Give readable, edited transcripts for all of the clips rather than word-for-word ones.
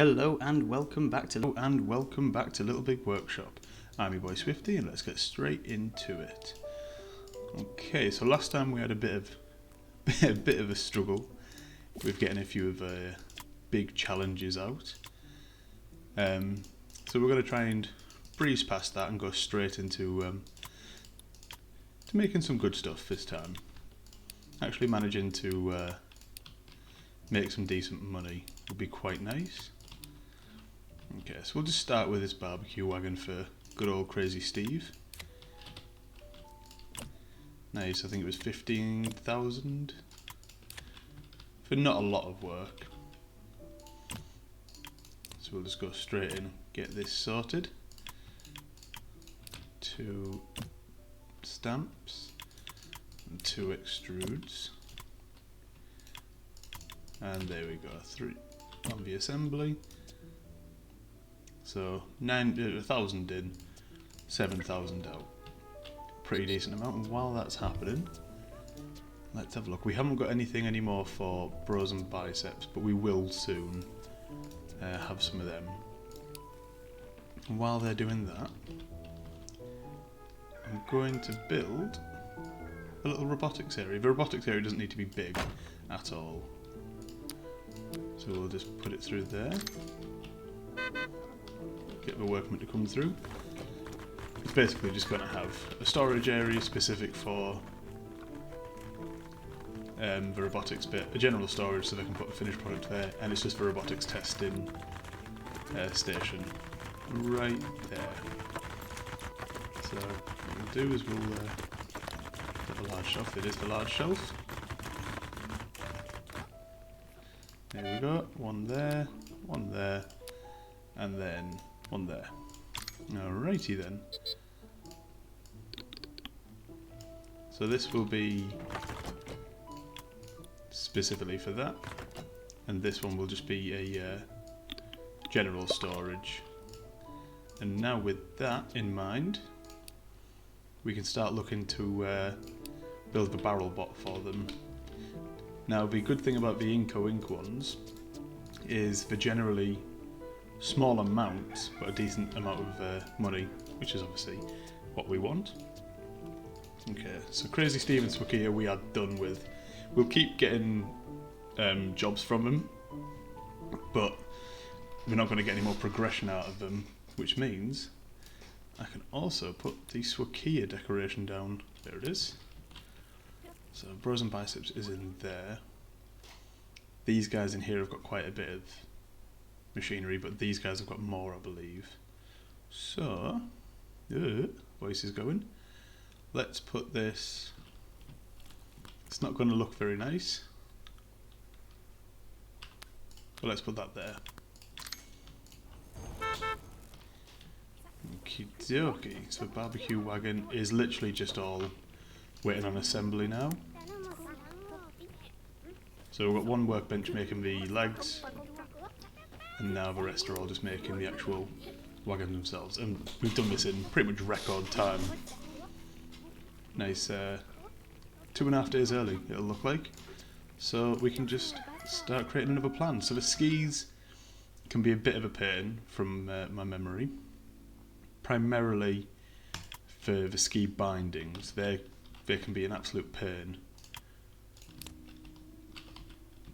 Hello and welcome back to Little Big Workshop. I'm your boy Swifty and let's get straight into it. Okay, so last time we had a bit of a struggle with getting a few of big challenges out. So we're going to try and breeze past that and go straight into to making some good stuff this time. Actually managing to make some decent money would be quite nice. Okay, so we'll just start with this barbecue wagon for good old Crazy Steve. Nice, I think it was 15,000 for not a lot of work. So we'll just go straight in and get this sorted. 2 stamps and 2 extrudes. And there we go, 3 on the assembly. So 1,000 in, 7,000 out. Pretty decent amount. And while that's happening, let's have a look. We haven't got anything anymore for bros and biceps, but we will soon have some of them. And while they're doing that, I'm going to build a little robotics area. The robotics area doesn't need to be big at all. So we'll just put it through there. Get the workman to come through. It's basically just going to have a storage area specific for the robotics bit, a general storage so they can put the finished product there, and it's just the robotics testing station right there. So what we'll do is we'll get the large shelf. It is the large shelf. There we go, one there, and then one there. Alrighty then. So this will be specifically for that, and this one will just be a general storage. And now with that in mind, we can start looking to build the barrel bot for them. Now the good thing about the Inco Ink ones is they're generally small amounts but a decent amount of money, which is obviously what we want. Okay, so Crazy Steve and Swakia we are done with. We'll keep getting jobs from them, but we're not going to get any more progression out of them, which means I can also put the Swakia decoration down. There it is. So bros and biceps is in there. These guys in here have got quite a bit of machinery, but these guys have got more, I believe. So, voice is going. Let's put this. It's not going to look very nice, but let's put that there. Okie dokie. So the barbecue wagon is literally just all waiting on assembly now. So we've got one workbench making the legs, and now the rest are all just making the actual wagon themselves. And we've done this in pretty much record time. Nice, 2.5 days early it'll look like. So we can just start creating another plan. So the skis can be a bit of a pain from my memory. Primarily for the ski bindings, they can be an absolute pain.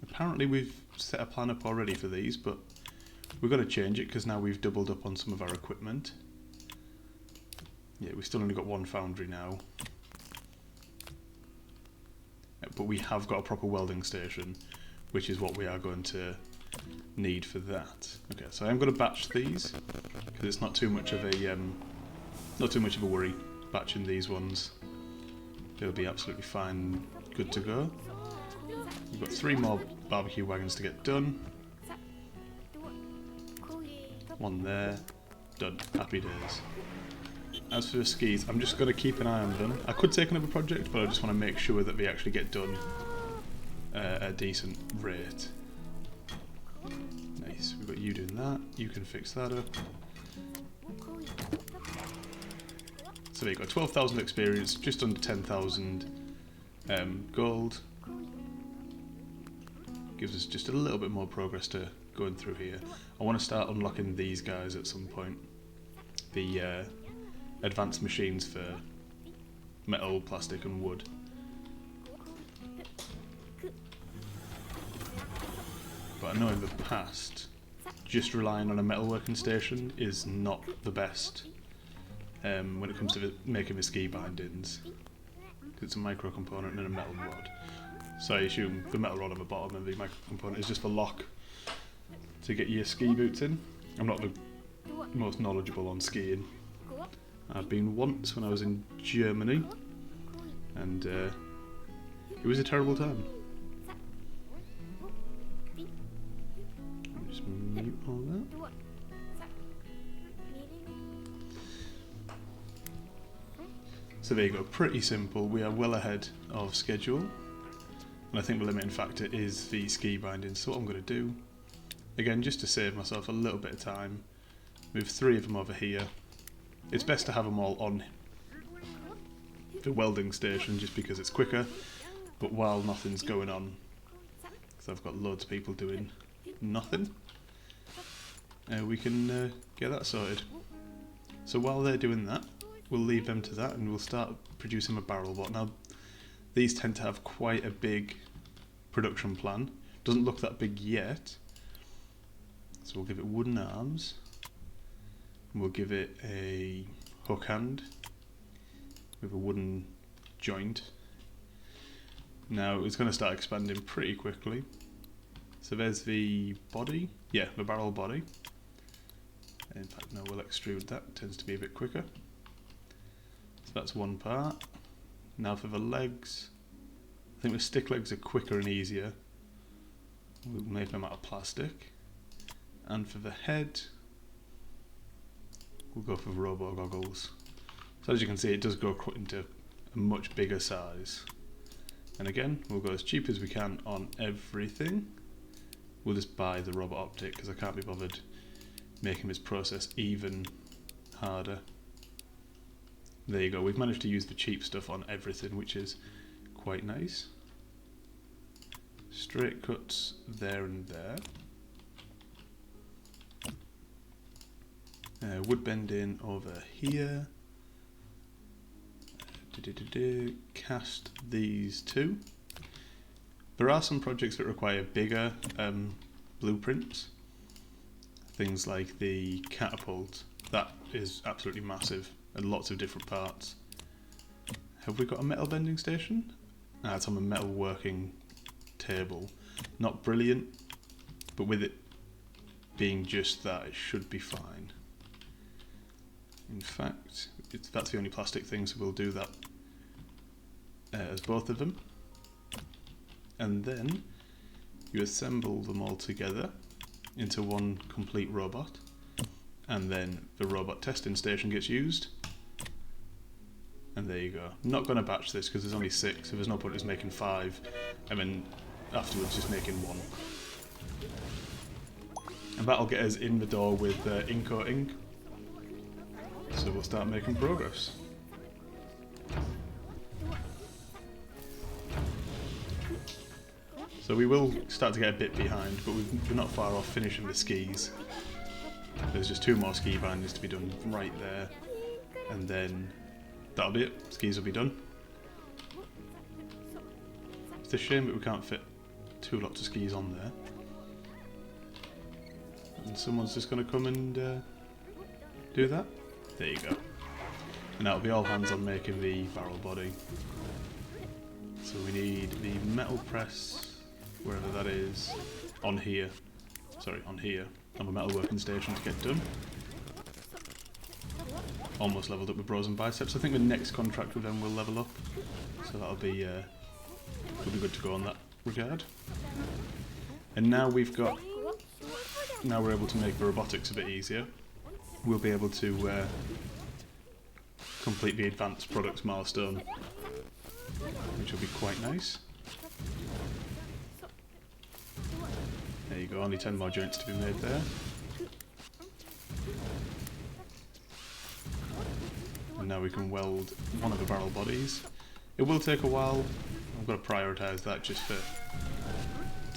Apparently we've set a plan up already for these, but we've got to change it because now we've doubled up on some of our equipment. Yeah, we've still only got one foundry now. But we have got a proper welding station, which is what we are going to need for that. Okay, so I'm going to batch these because it's not too much of a worry batching these ones. They'll be absolutely fine, good to go. We've got 3 more barbecue wagons to get done. One there, done. Happy days. As for the skis, I'm just going to keep an eye on them. I could take another project, but I just want to make sure that they actually get done at a decent rate. Nice, we've got you doing that. You can fix that up. So there you go, 12,000 experience, just under 10,000 gold. Gives us just a little bit more progress to going through here. I want to start unlocking these guys at some point. The advanced machines for metal, plastic and wood. But I know in the past, just relying on a metalworking station is not the best when it comes to making the ski bindings. It's a micro component and a metal rod. So I assume the metal rod on the bottom and the micro component is just the lock to get your ski boots in. I'm not the most knowledgeable on skiing. I've been once when I was in Germany, and it was a terrible time. I'll just mute all that. So there you go, pretty simple. We are well ahead of schedule, and I think the limiting factor is the ski binding. So what I'm going to do, again just to save myself a little bit of time, move 3 of them over here. It's best to have them all on the welding station just because it's quicker, but while nothing's going on, because I've got loads of people doing nothing, we can get that sorted. So while they're doing that, we'll leave them to that and we'll start producing a barrel bot. Now these tend to have quite a big production plan. Doesn't look that big yet, so we'll give it wooden arms. We'll give it a hook hand with a wooden joint. Now it's going to start expanding pretty quickly. So there's the body, yeah, the barrel body. In fact, no, we'll extrude that, it tends to be a bit quicker. So that's one part. Now for the legs, I think the stick legs are quicker and easier. We'll make them out of plastic. And for the head, we'll go for robo goggles. So as you can see, it does go into a much bigger size. And again, we'll go as cheap as we can on everything. We'll just buy the robot optic because I can't be bothered making this process even harder. There you go, we've managed to use the cheap stuff on everything, which is quite nice. Straight cuts there and there. Wood bending over here. Cast these 2. There are some projects that require bigger blueprints. Things like the catapult. That is absolutely massive and lots of different parts. Have we got a metal bending station? It's on a metal working table. Not brilliant, but with it being just that, it should be fine. In fact, that's the only plastic thing, so we'll do that as both of them. And then you assemble them all together into one complete robot, and then the robot testing station gets used. And there you go. I'm not going to batch this because there's only 6, so there's no point in us making 5 and then afterwards just making 1. And that'll get us in the door with ink coating. So we'll start making progress. So we will start to get a bit behind, but we're not far off finishing the skis. There's just 2 more ski bindings to be done right there, and then that'll be it. Skis will be done. It's a shame that we can't fit 2 lots of skis on there. And someone's just going to come and do that. There you go. And that'll be all hands on making the barrel body. So we need the metal press, wherever that is, on here. Sorry, on here, on the metal working station to get done. Almost leveled up with bros and biceps. I think the next contract with them will level up. So that'll be good to go on that regard. And now we're able to make the robotics a bit easier. We'll be able to complete the advanced products milestone, which will be quite nice. There you go, only 10 more joints to be made there. And now we can weld one of the barrel bodies. It will take a while. I've got to prioritise that just for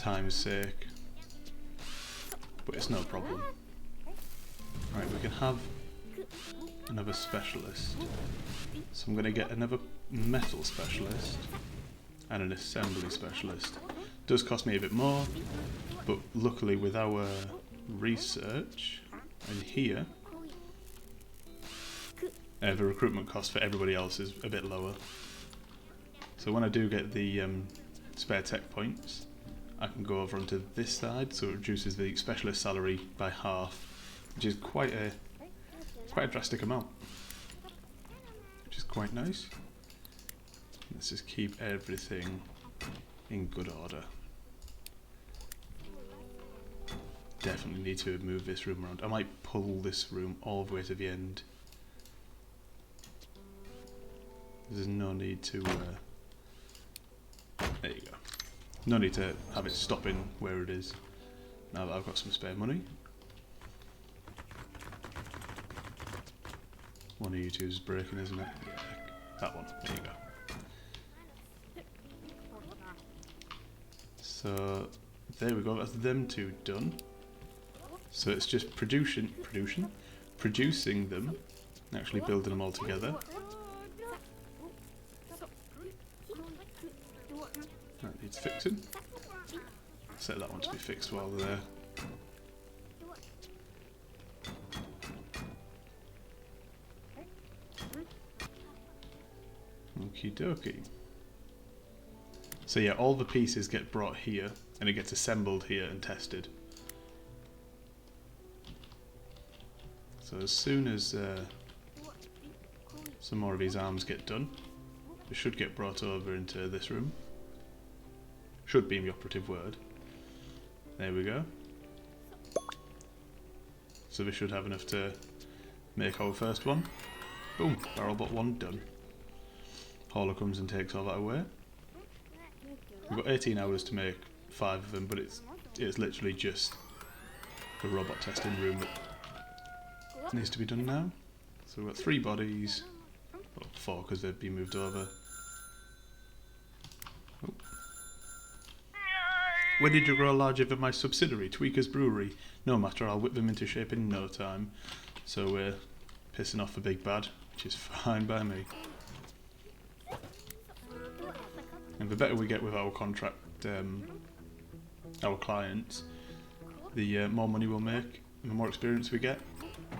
time's sake. but it's no problem. Right, we can have another specialist. So I'm going to get another metal specialist and an assembly specialist. Does cost me a bit more, but luckily with our research in here, the recruitment cost for everybody else is a bit lower. So when I do get the spare tech points, I can go over onto this side, so it reduces the specialist salary by half, which is quite a drastic amount, which is quite nice. Let's just keep everything in good order. Definitely need to move this room around. I might pull this room all the way to the end. There's no need to... there you go. No need to have it stopping where it is. Now that I've got some spare money. One of you two is breaking, isn't it? Yeah, that one. There you go. So there we go. That's them two done. So it's just producing them, actually building them all together. That needs fixing. Set that one to be fixed while they're there. Okie dokie. So yeah, all the pieces get brought here and it gets assembled here and tested. So as soon as some more of these arms get done, they should get brought over into this room. Should be the operative word. There we go. So we should have enough to make our first one. Boom, barrel bot 1 done. Hauler comes and takes all that away. We've got 18 hours to make 5 of them, but it's literally just the robot testing room that needs to be done now. So we've got 3 bodies, well 4 because they've been moved over. Oh. When did you grow larger than my subsidiary, Tweaker's Brewery? No matter, I'll whip them into shape in no time. So we're pissing off the big bad, which is fine by me. And the better we get with our contract, our clients, the more money we'll make, and the more experience we get,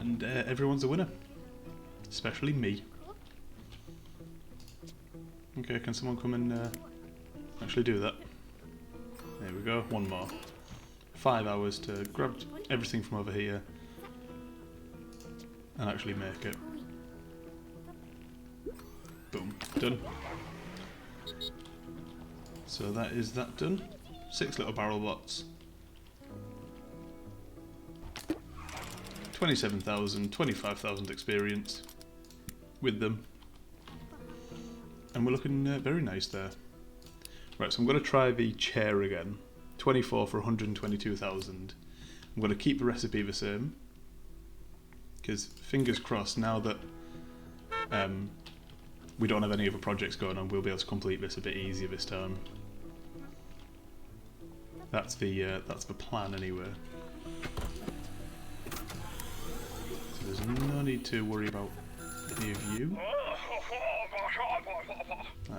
and everyone's a winner, especially me. Okay, can someone come and actually do that? There we go, 1 more. 5 hours to grab everything from over here and actually make it. Boom, done. So that is that done. 6 little barrel bots. 27,000, 25,000 experience with them. And we're looking very nice there. Right, so I'm going to try the chair again. 24 for 122,000. I'm going to keep the recipe the same. Because fingers crossed, now that we don't have any other projects going on, we'll be able to complete this a bit easier this time. That's the plan anyway. So there's no need to worry about any of you.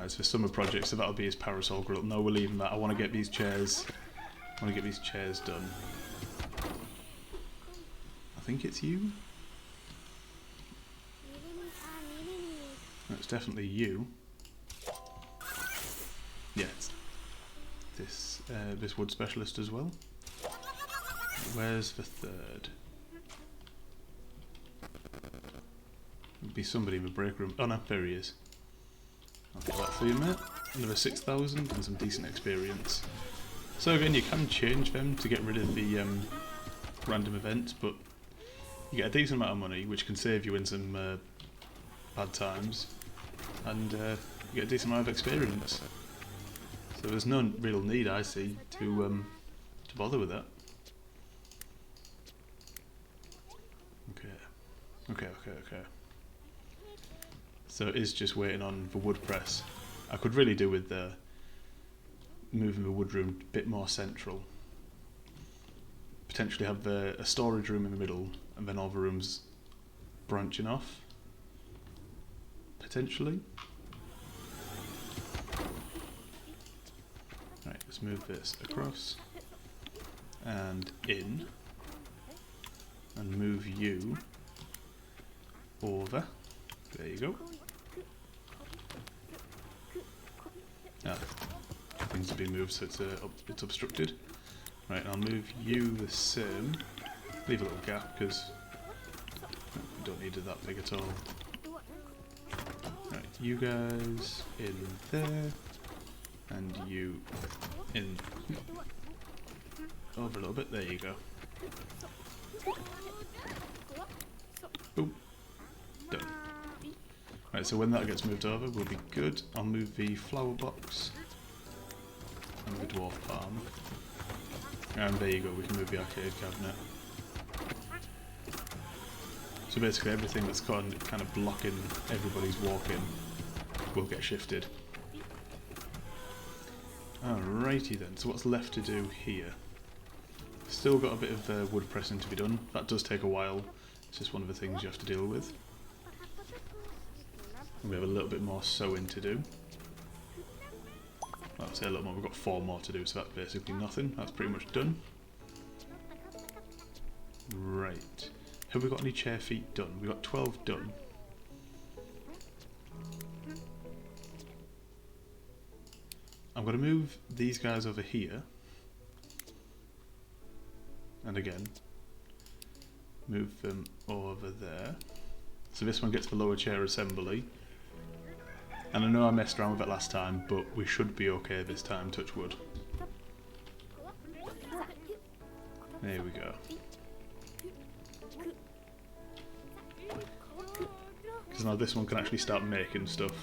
It's for summer projects, so that'll be his parasol grill. No, we're leaving that. I want to get these chairs. I want to get these chairs done. I think it's you. No, it's definitely you. Yeah, it's this wood specialist as well. Where's the third? Would be somebody in the break room. Oh no, there he is. I'll get that for you, mate. Another 6,000 and some decent experience. So again, you can change them to get rid of the random events, but you get a decent amount of money, which can save you in some bad times, and you get a decent amount of experience. So there's no real need, I see, to bother with that. Okay. So it is just waiting on the wood press. I could really do with moving the wood room a bit more central. potentially have a storage room in the middle and then all the rooms branching off. Potentially. Right, let's move this across and in and move you over. There you go. Ah, things have been moved so it's obstructed. Right, I'll move you the same. Leave a little gap because we don't need it that big at all. Right, you guys in there, and you in over a little bit. There you go. Boom. Done. Right, so when that gets moved over, we'll be good. I'll move the flower box and the dwarf palm. And there you go, we can move the arcade cabinet. So basically everything that's kind of blocking everybody's walk-in will get shifted. Alrighty then, so what's left to do here? Still got a bit of wood pressing to be done. That does take a while. It's just one of the things you have to deal with. And we have a little bit more sewing to do. Well, I'd say a little more. We've got 4 more to do, so that's basically nothing. That's pretty much done. Right. Have we got any chair feet done? We've got 12 done. I'm going to move these guys over here. And again, move them over there. So this one gets the lower chair assembly. And I know I messed around with it last time, but we should be okay this time, touch wood. There we go. Because now this one can actually start making stuff.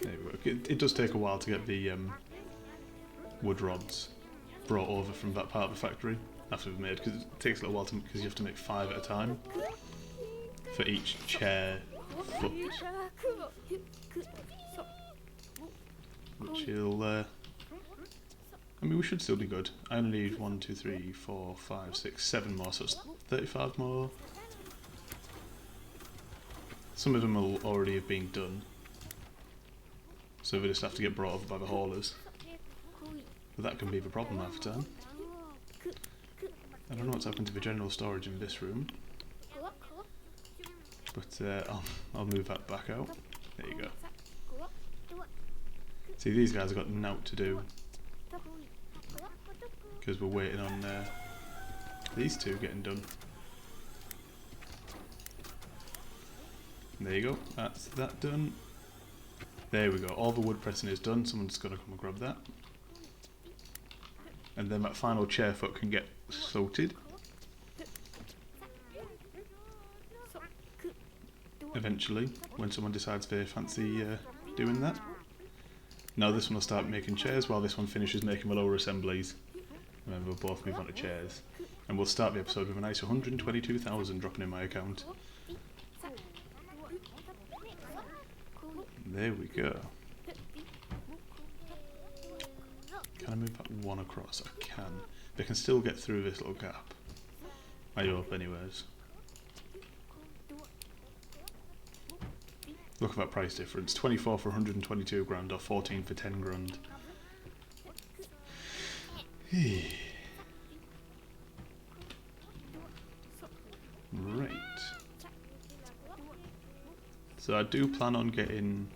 There we go. It does take a while to get the wood rods brought over from that part of the factory after they've made, because it takes a little while because you have to make 5 at a time for each chair foot, which will I mean, we should still be good. I only need 1, 2, 3, 4, 5, 6, 7 more, so it's 35 more. Some of them will already have been done, so they just have to get brought over by the haulers. But that can be the problem half the time. I don't know what's happened to the general storage in this room, but I'll move that back out. There you go. See, these guys have got nought to do because we're waiting on these two getting done. There you go. That's that done. There we go. All the wood pressing is done. Someone's got to come and grab that. And then that final chair foot can get sorted. Eventually, when someone decides they fancy doing that. Now this one will start making chairs while this one finishes making the lower assemblies. And then we'll both move on to chairs. And we'll start the episode with a nice 122,000 dropping in my account. There we go. Can I move that one across? I can. They can still get through this little gap. I hope anyways. Look at that price difference. 24 for 122 grand or 14 for 10 grand. Right. So I do plan on getting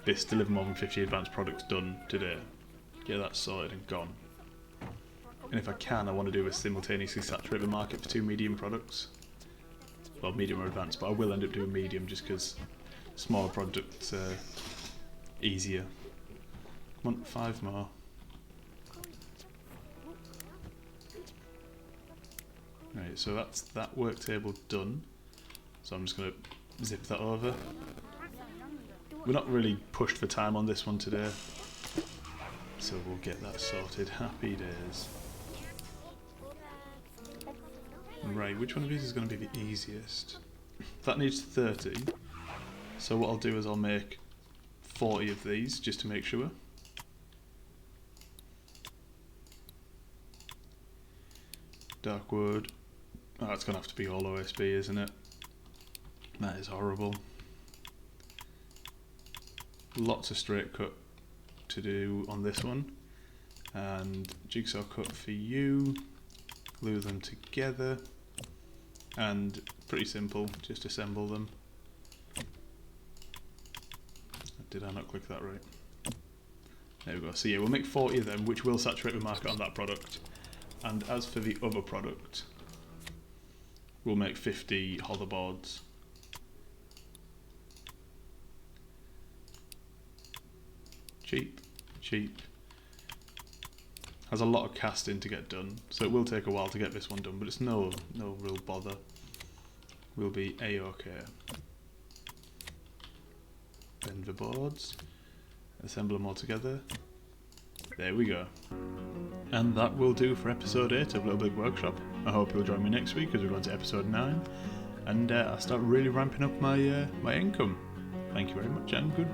this deliver more than 50 advanced products done today. Get that sorted and gone. And if I can, I want to do is simultaneously saturate the market for 2 medium products. Well, medium or advanced, but I will end up doing medium just because smaller products are easier. Come on, 5 more. Right, so that's that work table done. So I'm just going to zip that over. We're not really pushed for time on this one today, so we'll get that sorted. Happy days. Right, which one of these is going to be the easiest? That needs 30, so what I'll do is I'll make 40 of these just to make sure. dark wood. Oh, it's going to have to be all OSB, isn't it? That is horrible. Lots of straight cut to do on this one. And jigsaw cut for you. Glue them together. And pretty simple, just assemble them. Did I not click that right? There we go. So yeah, we'll make 40 of them, which will saturate the market on that product. And as for the other product, we'll make 50 hoverboards. Cheap, cheap. Has a lot of casting to get done, so it will take a while to get this one done, but it's no real bother. We'll be A-OK. Bend the boards, assemble them all together. There we go. And that will do for episode 8 of Little Big Workshop. I hope you'll join me next week as we go into episode 9, and I'll start really ramping up my income. Thank you very much, and goodbye.